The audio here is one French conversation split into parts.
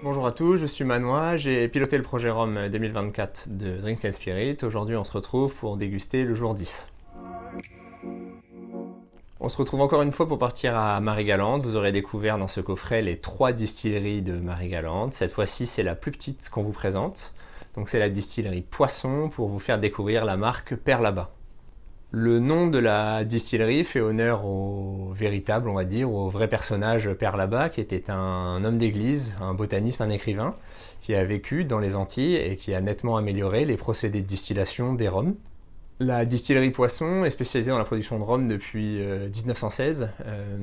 Bonjour à tous, je suis Manois, j'ai piloté le projet Rhum 2024 de Drinks and Spirit. Aujourd'hui on se retrouve pour déguster le jour 10. On se retrouve encore une fois pour partir à Marie-Galante. Vous aurez découvert dans ce coffret les 3 distilleries de Marie-Galante. Cette fois-ci c'est la plus petite qu'on vous présente. Donc c'est la distillerie Poisson pour vous faire découvrir la marque Perlaba. Le nom de la distillerie fait honneur au véritable, on va dire, au vrai personnage Perlaba, qui était un homme d'église, un botaniste, un écrivain, qui a vécu dans les Antilles et qui a nettement amélioré les procédés de distillation des rhums. La distillerie Poisson est spécialisée dans la production de rhum depuis 1916,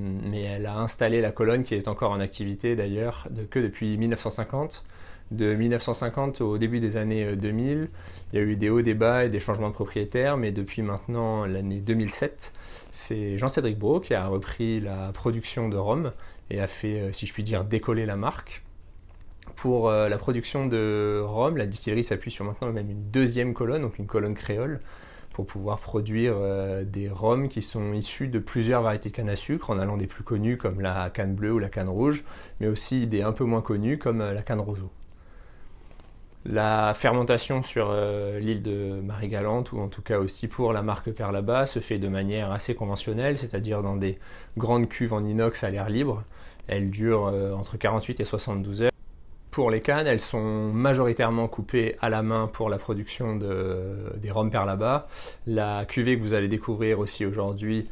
mais elle a installé la colonne qui est encore en activité d'ailleurs que depuis 1950. De 1950 au début des années 2000, il y a eu des hauts, des bas et des changements de propriétaires, mais depuis maintenant l'année 2007, c'est Jean-Cédric Brault qui a repris la production de rhum et a fait, si je puis dire, décoller la marque. Pour la production de rhum, la distillerie s'appuie sur maintenant même une deuxième colonne, donc une colonne créole, pour pouvoir produire des rhums qui sont issus de plusieurs variétés de canne à sucre, en allant des plus connus comme la canne bleue ou la canne rouge, mais aussi des un peu moins connus comme la canne roseau. La fermentation sur l'île de Marie-Galante, ou en tout cas aussi pour la marque Perlaba, se fait de manière assez conventionnelle, c'est-à-dire dans des grandes cuves en inox à l'air libre. Elle dure entre 48 et 72 heures. Pour les cannes, elles sont majoritairement coupées à la main pour la production des rhums Perlaba. La cuvée que vous allez découvrir aussi aujourd'hui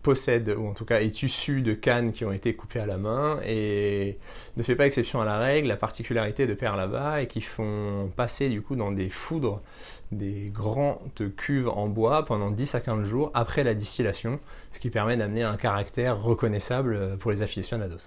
possède, ou en tout cas est issu de cannes qui ont été coupées à la main et ne fait pas exception à la règle. La particularité de Perlaba est qu'ils font passer du coup dans des foudres des grandes cuves en bois pendant 10 à 15 jours après la distillation, ce qui permet d'amener un caractère reconnaissable pour les aficionados.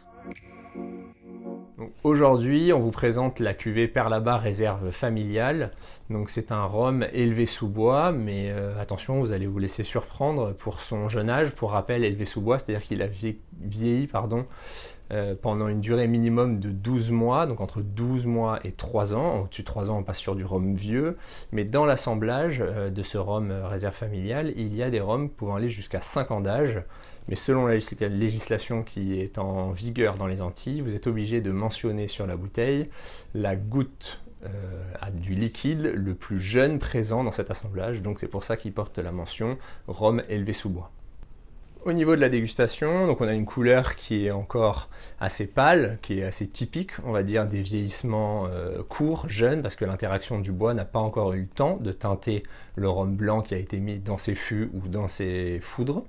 Aujourd'hui, on vous présente la cuvée Perlaba réserve familiale. Donc c'est un rhum élevé sous bois, mais attention, vous allez vous laisser surprendre pour son jeune âge. Pour rappel, élevé sous bois, c'est-à-dire qu'il a vieilli pendant une durée minimum de 12 mois, donc entre 12 mois et 3 ans. Au-dessus de 3 ans, on passe sur du rhum vieux. Mais dans l'assemblage de ce rhum réserve familiale, il y a des rhums pouvant aller jusqu'à 5 ans d'âge. Mais selon la législation qui est en vigueur dans les Antilles, vous êtes obligé de mentionner sur la bouteille la goutte du liquide le plus jeune présent dans cet assemblage. Donc c'est pour ça qu'il porte la mention rhum élevé sous bois. Au niveau de la dégustation, donc on a une couleur qui est encore assez pâle, qui est assez typique, on va dire, des vieillissements courts, jeunes, parce que l'interaction du bois n'a pas encore eu le temps de teinter le rhum blanc qui a été mis dans ses fûts ou dans ses foudres.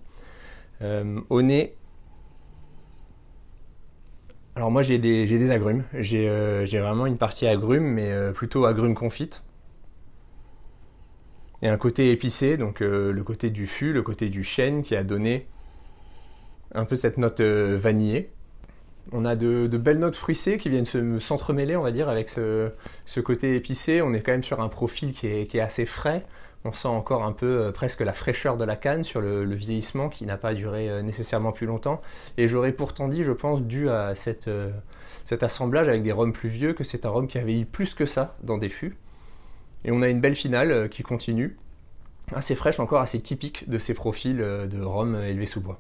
Au nez, alors moi j'ai des agrumes, j'ai vraiment une partie agrumes, mais plutôt agrumes confites. Et un côté épicé, donc le côté du fût, le côté du chêne qui a donné un peu cette note vanillée. On a de belles notes fruissées qui viennent s'entremêler, on va dire, avec ce côté épicé. On est quand même sur un profil qui est assez frais. On sent encore un peu presque la fraîcheur de la canne sur le vieillissement qui n'a pas duré nécessairement plus longtemps. Et j'aurais pourtant dit, je pense, dû à cet assemblage avec des rhums plus vieux, que c'est un rhum qui a vieilli plus que ça dans des fûts. Et on a une belle finale qui continue, assez fraîche, encore assez typique de ces profils de rhum élevés sous bois.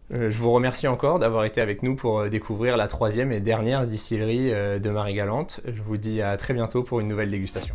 Je vous remercie encore d'avoir été avec nous pour découvrir la 3e et dernière distillerie de Marie-Galante. Je vous dis à très bientôt pour une nouvelle dégustation.